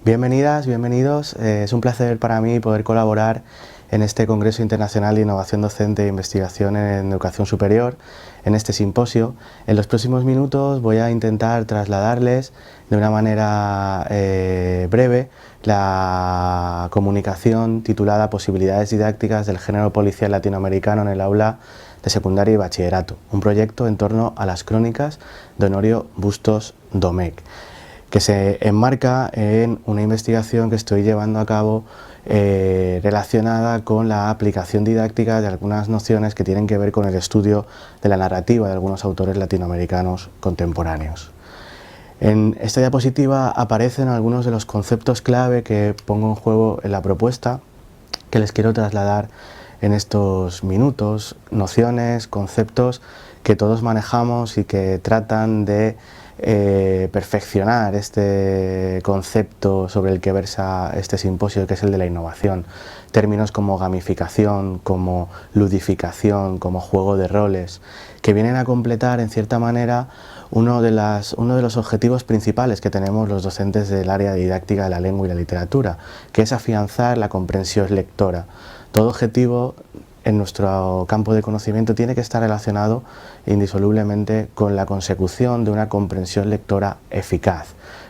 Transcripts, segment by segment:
Bienvenidas, bienvenidos. Es un placer para mí poder colaborar en este Congreso Internacional de Innovación Docente e Investigación en Educación Superior, en este simposio. En los próximos minutos voy a intentar trasladarles de una manera breve la comunicación titulada Posibilidades didácticas del género policial latinoamericano en el aula de secundaria y bachillerato, un proyecto en torno a las crónicas de Honorio Bustos Domecq, que se enmarca en una investigación que estoy llevando a cabo relacionada con la aplicación didáctica de algunas nociones que tienen que ver con el estudio de la narrativa de algunos autores latinoamericanos contemporáneos. En esta diapositiva aparecen algunos de los conceptos clave que pongo en juego en la propuesta, que les quiero trasladar en estos minutos, nociones, conceptos que todos manejamos y que tratan de perfeccionar este concepto sobre el que versa este simposio, que es el de la innovación. Términos como gamificación, como ludificación, como juego de roles, que vienen a completar en cierta manera uno de los objetivos principales que tenemos los docentes del área de didáctica de la lengua y la literatura, que es afianzar la comprensión lectora. Todo objetivo en nuestro campo de conocimiento tiene que estar relacionado indisolublemente con la consecución de una comprensión lectora eficaz.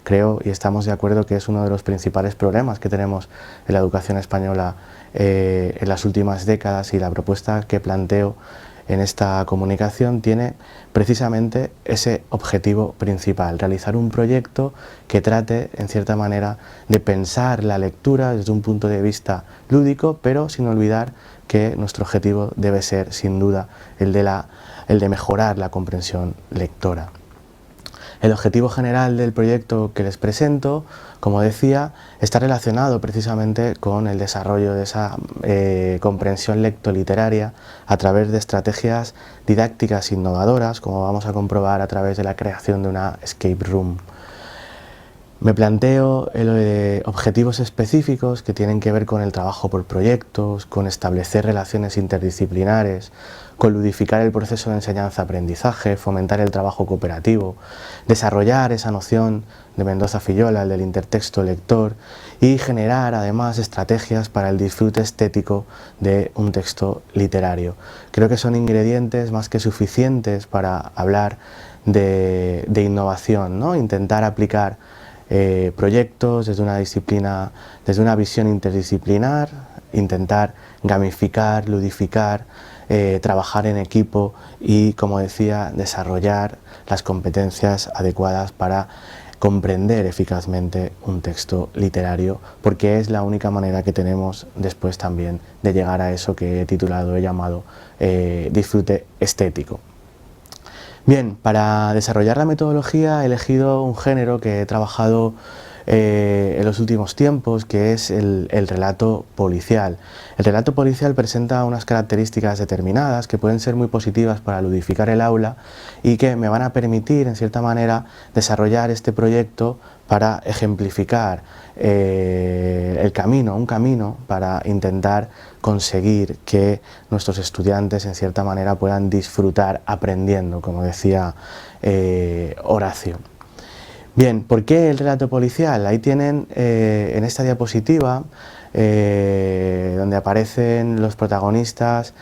Creo y estamos de acuerdo que es uno de los principales problemas que tenemos en la educación española en las últimas décadas, y la propuesta que planteo en esta comunicación tiene precisamente ese objetivo principal: realizar un proyecto que trate, en cierta manera, de pensar la lectura desde un punto de vista lúdico, pero sin olvidar que nuestro objetivo debe ser, sin duda, el de mejorar la comprensión lectora. El objetivo general del proyecto que les presento, como decía, está relacionado precisamente con el desarrollo de esa comprensión lectoliteraria a través de estrategias didácticas innovadoras, como vamos a comprobar a través de la creación de una escape room. Me planteo objetivos específicos que tienen que ver con el trabajo por proyectos, con establecer relaciones interdisciplinares, con ludificar el proceso de enseñanza-aprendizaje, fomentar el trabajo cooperativo, desarrollar esa noción de Mendoza Fillola, el del intertexto lector, y generar además estrategias para el disfrute estético de un texto literario. Creo que son ingredientes más que suficientes para hablar de innovación, ¿no? Intentar aplicar proyectos desde una disciplina, desde una visión interdisciplinar, intentar gamificar, ludificar, trabajar en equipo y, como decía, desarrollar las competencias adecuadas para comprender eficazmente un texto literario, porque es la única manera que tenemos después también de llegar a eso que he llamado disfrute estético. Bien, para desarrollar la metodología he elegido un género que he trabajado en los últimos tiempos, que es el relato policial. El relato policial presenta unas características determinadas que pueden ser muy positivas para ludificar el aula y que me van a permitir, en cierta manera, desarrollar este proyecto para ejemplificar un camino para intentar conseguir que nuestros estudiantes, en cierta manera, puedan disfrutar aprendiendo, como decía Horacio. Bien, ¿por qué el relato policial? Ahí tienen en esta diapositiva donde aparecen los protagonistas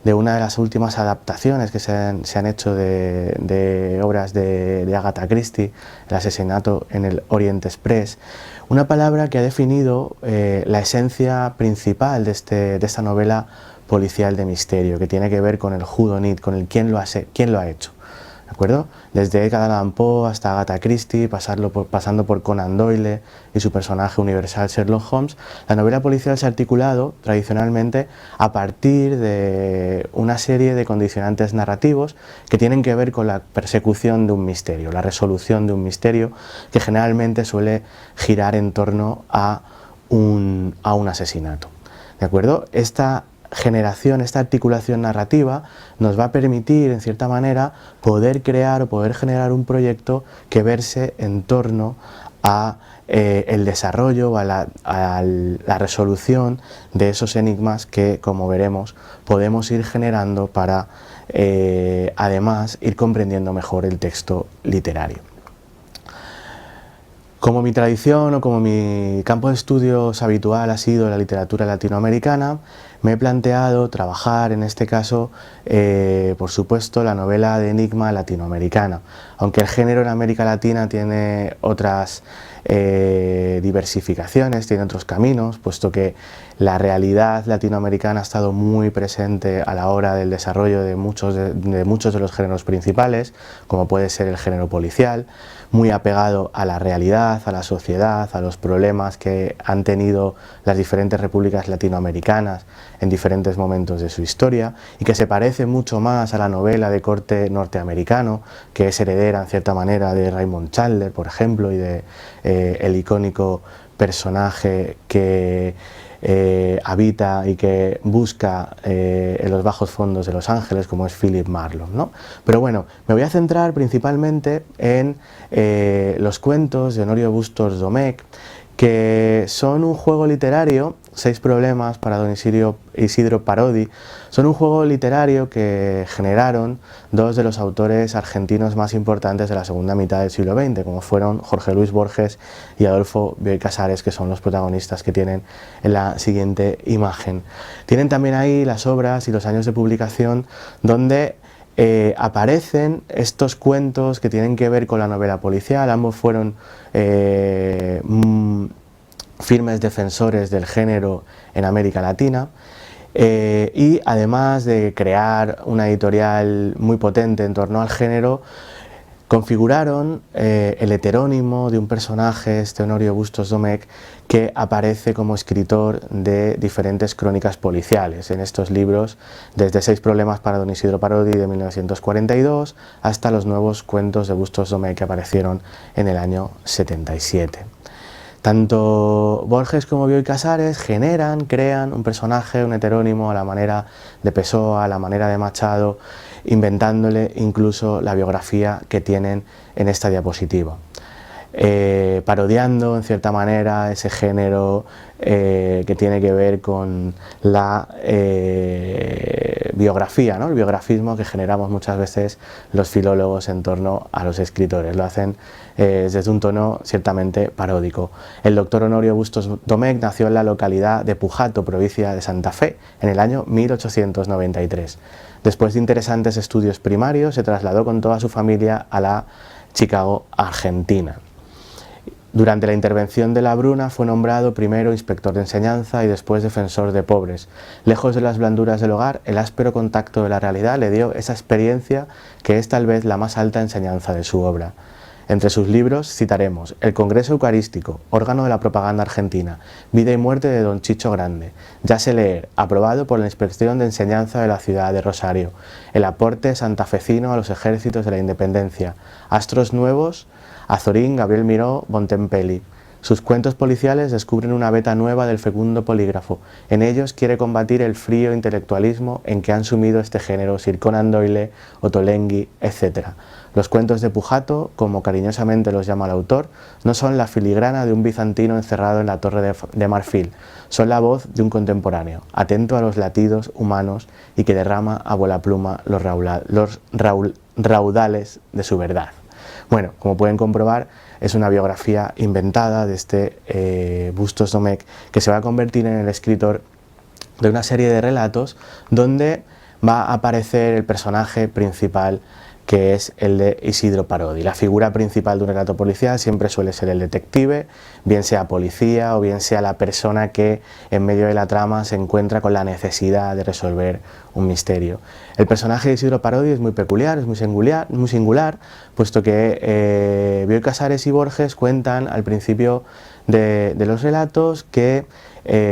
de una de las últimas adaptaciones que se han hecho de obras de Agatha Christie, El asesinato en el Orient Express, una palabra que ha definido la esencia principal de esta novela policial de misterio, que tiene que ver con el who done it, con el quién lo ha hecho. ¿De acuerdo? Desde Edgar Allan Poe hasta Agatha Christie, pasando por Conan Doyle y su personaje universal Sherlock Holmes, la novela policial se ha articulado tradicionalmente a partir de una serie de condicionantes narrativos que tienen que ver con la persecución de un misterio, la resolución de un misterio, que generalmente suele girar en torno a un asesinato. ¿De acuerdo? Esta articulación narrativa nos va a permitir, en cierta manera, poder crear o poder generar un proyecto que verse en torno a el desarrollo o a la resolución de esos enigmas que, como veremos, podemos ir generando para, además, ir comprendiendo mejor el texto literario. Como mi tradición o como mi campo de estudios habitual ha sido la literatura latinoamericana, me he planteado trabajar en este caso, por supuesto, la novela de enigma latinoamericana. Aunque el género en América Latina tiene otras diversificaciones, tiene otros caminos, puesto que la realidad latinoamericana ha estado muy presente a la hora del desarrollo de muchos de los géneros principales, como puede ser el género policial, muy apegado a la realidad, a la sociedad, a los problemas que han tenido las diferentes repúblicas latinoamericanas en diferentes momentos de su historia, y que se parece mucho más a la novela de corte norteamericano, que es heredera en cierta manera de Raymond Chandler, por ejemplo, y de el icónico personaje que habita y que busca en los bajos fondos de Los Ángeles, como es Philip Marlowe, ¿no? Pero bueno, me voy a centrar principalmente en los cuentos de Honorio Bustos Domecq, que son un juego literario, 6 problemas para don Isidro Parodi, son un juego literario que generaron dos de los autores argentinos más importantes de la segunda mitad del siglo XX, como fueron Jorge Luis Borges y Adolfo Bioy Casares, que son los protagonistas que tienen en la siguiente imagen. Tienen también ahí las obras y los años de publicación donde aparecen estos cuentos que tienen que ver con la novela policial. Ambos fueron firmes defensores del género en América Latina, y además de crear una editorial muy potente en torno al género, configuraron el heterónimo de un personaje, Honorio Bustos Domecq, que aparece como escritor de diferentes crónicas policiales en estos libros, desde 6 problemas para don Isidro Parodi de 1942 hasta los nuevos cuentos de Bustos Domecq que aparecieron en el año 77. Tanto Borges como Bioy Casares crean un personaje, un heterónimo a la manera de Pessoa, a la manera de Machado, inventándole incluso la biografía que tienen en esta diapositiva. Parodiando en cierta manera ese género que tiene que ver con la biografía, ¿no? El biografismo que generamos muchas veces los filólogos en torno a los escritores. Lo hacen desde un tono ciertamente paródico. El doctor Honorio Bustos Domecq nació en la localidad de Pujato, provincia de Santa Fe, en el año 1893. Después de interesantes estudios primarios, se trasladó con toda su familia a la Chicago, Argentina. Durante la intervención de la Bruna fue nombrado primero inspector de enseñanza y después defensor de pobres. Lejos de las blanduras del hogar, el áspero contacto de la realidad le dio esa experiencia que es tal vez la más alta enseñanza de su obra. Entre sus libros citaremos El Congreso Eucarístico, órgano de la propaganda argentina, Vida y muerte de don Chicho Grande, Ya sé leer, aprobado por la Inspección de Enseñanza de la ciudad de Rosario, El aporte santafesino a los ejércitos de la independencia, Astros nuevos, Azorín, Gabriel Miró, Bontempelli. Sus cuentos policiales descubren una beta nueva del fecundo polígrafo. En ellos quiere combatir el frío intelectualismo en que han sumido este género Sir Conan Doyle, Ottolenghi, etc. Los cuentos de Pujato, como cariñosamente los llama el autor, no son la filigrana de un bizantino encerrado en la Torre de Marfil, son la voz de un contemporáneo, atento a los latidos humanos y que derrama a vuelapluma los raudales de su verdad. Bueno, como pueden comprobar, es una biografía inventada de este Bustos Domecq, que se va a convertir en el escritor de una serie de relatos donde va a aparecer el personaje principal, que es el de Isidro Parodi. La figura principal de un relato policial siempre suele ser el detective, bien sea policía o bien sea la persona que en medio de la trama se encuentra con la necesidad de resolver un misterio. El personaje de Isidro Parodi es muy peculiar, es muy singular, puesto que Bioy Casares y Borges cuentan al principio de los relatos que,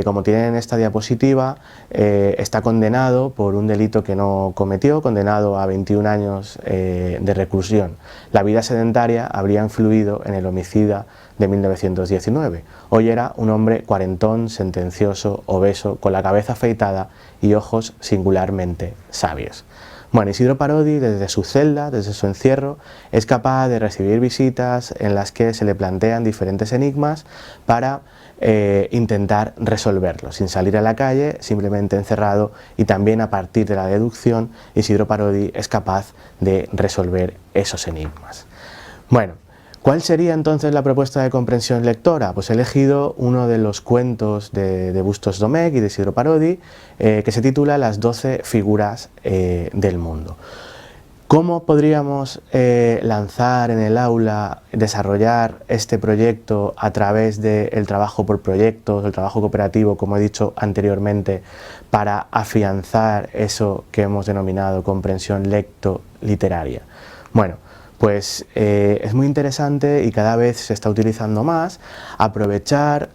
como tienen en esta diapositiva, está condenado por un delito que no cometió, condenado a 21 años de reclusión. La vida sedentaria habría influido en el homicida de 1919. Hoy era un hombre cuarentón, sentencioso, obeso, con la cabeza afeitada y ojos singularmente sabios. Bueno, Isidro Parodi, desde su celda, desde su encierro, es capaz de recibir visitas en las que se le plantean diferentes enigmas para intentar resolverlos, sin salir a la calle, simplemente encerrado, y también a partir de la deducción, Isidro Parodi es capaz de resolver esos enigmas. Bueno, ¿Cuál sería entonces la propuesta de comprensión lectora? Pues he elegido uno de los cuentos de Bustos Domecq y de Isidro Parodi, que se titula Las 12 figuras del mundo. ¿Cómo podríamos lanzar en el aula, desarrollar este proyecto a través del trabajo por proyectos, el trabajo cooperativo, como he dicho anteriormente, para afianzar eso que hemos denominado comprensión lecto-literaria? Bueno, pues es muy interesante y cada vez se está utilizando más aprovechar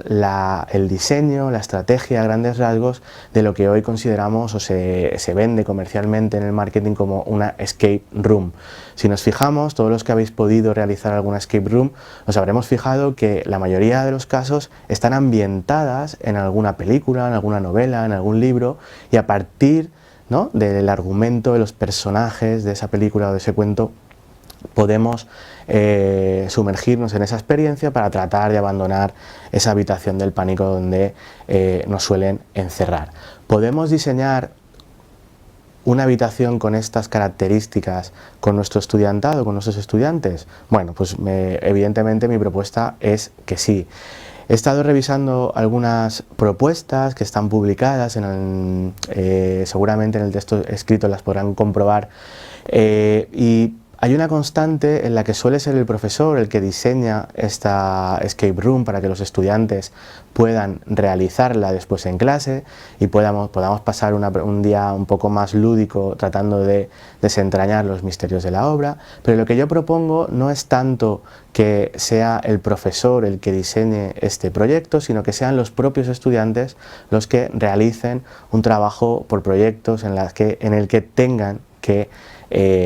el diseño, la estrategia a grandes rasgos de lo que hoy consideramos o se vende comercialmente en el marketing como una escape room. Si nos fijamos, todos los que habéis podido realizar alguna escape room, os habremos fijado que la mayoría de los casos están ambientadas en alguna película, en alguna novela, en algún libro, y a partir, ¿no?, del argumento, de los personajes de esa película o de ese cuento, podemos sumergirnos en esa experiencia para tratar de abandonar esa habitación del pánico donde nos suelen encerrar. Podemos diseñar una habitación con estas características con nuestro estudiantado, con nuestros estudiantes. Bueno, pues evidentemente mi propuesta es que sí. He estado revisando algunas propuestas que están publicadas, seguramente en el texto escrito las podrán comprobar, y hay una constante en la que suele ser el profesor el que diseña esta escape room para que los estudiantes puedan realizarla después en clase y podamos pasar un día un poco más lúdico tratando de desentrañar los misterios de la obra. Pero lo que yo propongo no es tanto que sea el profesor el que diseñe este proyecto, sino que sean los propios estudiantes los que realicen un trabajo por proyectos en el que tengan que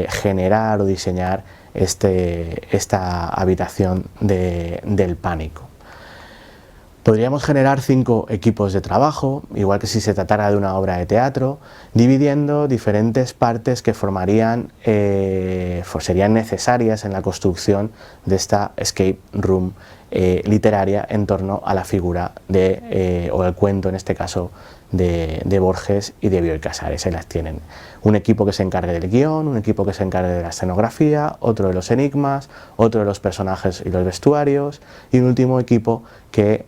generar o diseñar esta habitación del pánico. Podríamos generar 5 equipos de trabajo, igual que si se tratara de una obra de teatro, dividiendo diferentes partes que serían necesarias en la construcción de esta escape room literaria en torno a la figura o el cuento, en este caso, de Borges y de Bioy Casares. Ahí las tienen. Un equipo que se encargue del guión, un equipo que se encargue de la escenografía, otro de los enigmas, otro de los personajes y los vestuarios, y un último equipo que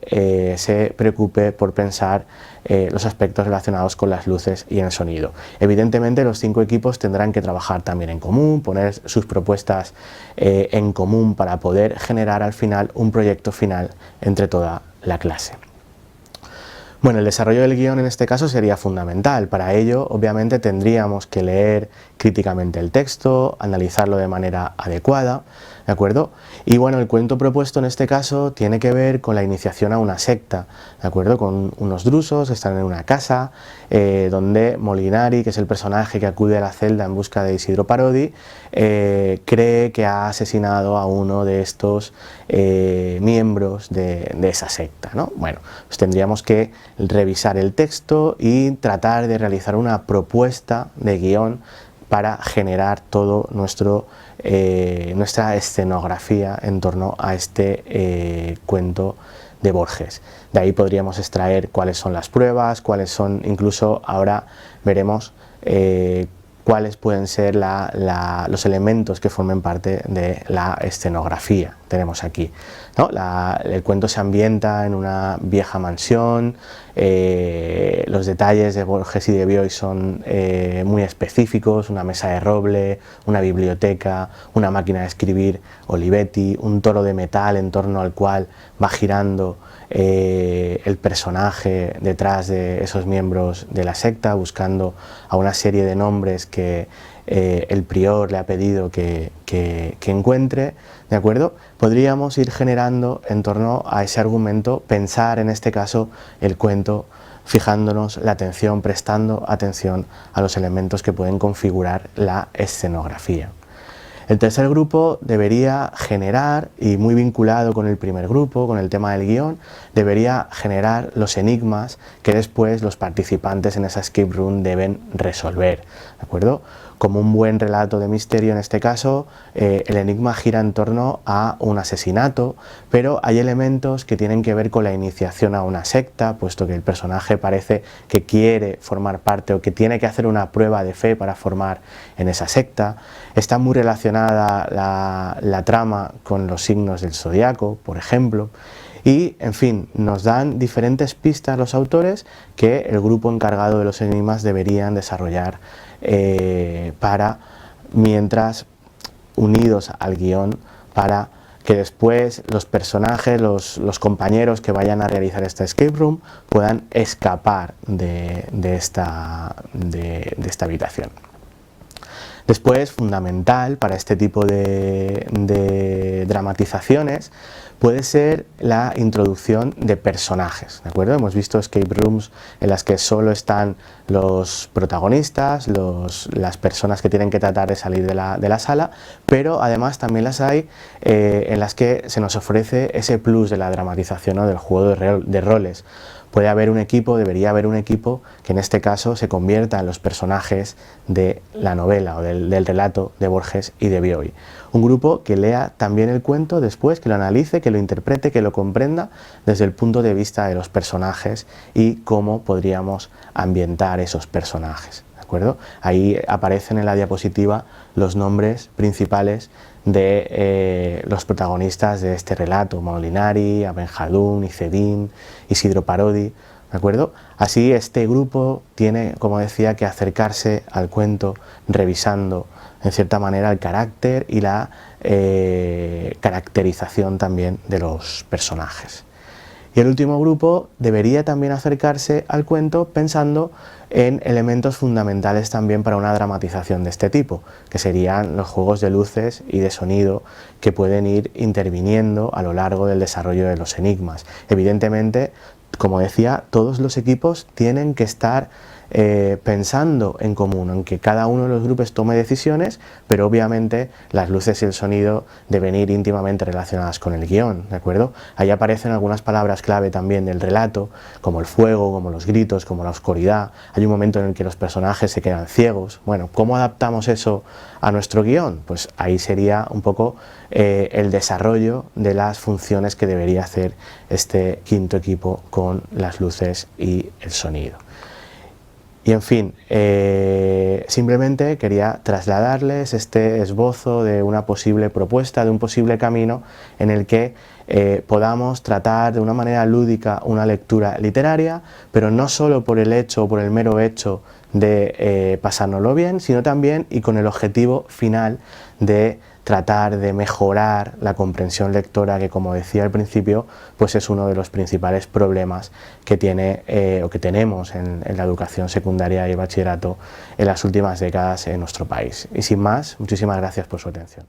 se preocupe por pensar los aspectos relacionados con las luces y el sonido. Evidentemente los 5 equipos tendrán que trabajar también en común, poner sus propuestas en común para poder generar al final un proyecto final entre toda la clase. Bueno, el desarrollo del guión en este caso sería fundamental. Para ello, obviamente, tendríamos que leer críticamente el texto, analizarlo de manera adecuada, ¿de acuerdo? Y bueno, el cuento propuesto en este caso tiene que ver con la iniciación a una secta, ¿de acuerdo? Con unos drusos que están en una casa donde Molinari, que es el personaje que acude a la celda en busca de Isidro Parodi, cree que ha asesinado a uno de estos miembros de esa secta, ¿no? Bueno, pues tendríamos que revisar el texto y tratar de realizar una propuesta de guión para generar todo nuestra escenografía en torno a este cuento de Borges. De ahí podríamos extraer cuáles son las pruebas, cuáles son, incluso ahora veremos cuáles pueden ser los elementos que formen parte de la escenografía. Tenemos aquí, ¿no? El cuento se ambienta en una vieja mansión, los detalles de Borges y de Bioy son muy específicos: una mesa de roble, una biblioteca, una máquina de escribir Olivetti, un toro de metal en torno al cual va girando el personaje detrás de esos miembros de la secta, buscando a una serie de nombres que el prior le ha pedido que encuentre, ¿de acuerdo? Podríamos ir generando en torno a ese argumento, pensar en este caso el cuento, fijándonos la atención, prestando atención a los elementos que pueden configurar la escenografía. El tercer grupo debería generar, y muy vinculado con el primer grupo, con el tema del guión, debería generar los enigmas que después los participantes en esa escape room deben resolver, ¿de acuerdo? como un buen relato de misterio en este caso, el enigma gira en torno a un asesinato, pero hay elementos que tienen que ver con la iniciación a una secta, puesto que el personaje parece que quiere formar parte o que tiene que hacer una prueba de fe para formar en esa secta. Está muy relacionada la trama con los signos del zodiaco, por ejemplo. Y, en fin, nos dan diferentes pistas los autores que el grupo encargado de los enigmas deberían desarrollar mientras unidos al guión, para que después los personajes, los compañeros que vayan a realizar esta escape room puedan escapar de esta habitación. Después, fundamental para este tipo de dramatizaciones puede ser la introducción de personajes, ¿de acuerdo? Hemos visto escape rooms en las que solo están los protagonistas, las personas que tienen que tratar de salir de la sala, pero además también las hay en las que se nos ofrece ese plus de la dramatización, ¿no? Del juego de roles. Puede haber un equipo, debería haber un equipo que en este caso se convierta en los personajes de la novela o del relato de Borges y de Bioy. Un grupo que lea también el cuento después, que lo analice, que lo interprete, que lo comprenda desde el punto de vista de los personajes y cómo podríamos ambientar esos personajes, ¿de acuerdo? Ahí aparecen en la diapositiva los nombres principales de los protagonistas de este relato: Molinari, Abenjadún, Icedín, Isidro Parodi, ¿de acuerdo? Así este grupo tiene, como decía, que acercarse al cuento revisando en cierta manera el carácter y la caracterización también de los personajes. Y el último grupo debería también acercarse al cuento pensando en elementos fundamentales también para una dramatización de este tipo, que serían los juegos de luces y de sonido que pueden ir interviniendo a lo largo del desarrollo de los enigmas. Evidentemente, como decía, todos los equipos tienen que estar pensando en común, en que cada uno de los grupos tome decisiones, pero obviamente las luces y el sonido deben ir íntimamente relacionadas con el guión, ¿de acuerdo? Ahí aparecen algunas palabras clave también del relato, como el fuego, como los gritos, como la oscuridad. Hay un momento en el que los personajes se quedan ciegos. Bueno, ¿cómo adaptamos eso a nuestro guión? Pues ahí sería un poco el desarrollo de las funciones que debería hacer este quinto equipo con las luces y el sonido. Y en fin, simplemente quería trasladarles este esbozo de una posible propuesta, de un posible camino en el que podamos tratar de una manera lúdica una lectura literaria, pero no solo por el hecho o por el mero hecho de pasárnoslo bien, sino también y con el objetivo final de tratar de mejorar la comprensión lectora, que, como decía al principio, pues es uno de los principales problemas que tiene o que tenemos en la educación secundaria y bachillerato en las últimas décadas en nuestro país. Y sin más, muchísimas gracias por su atención.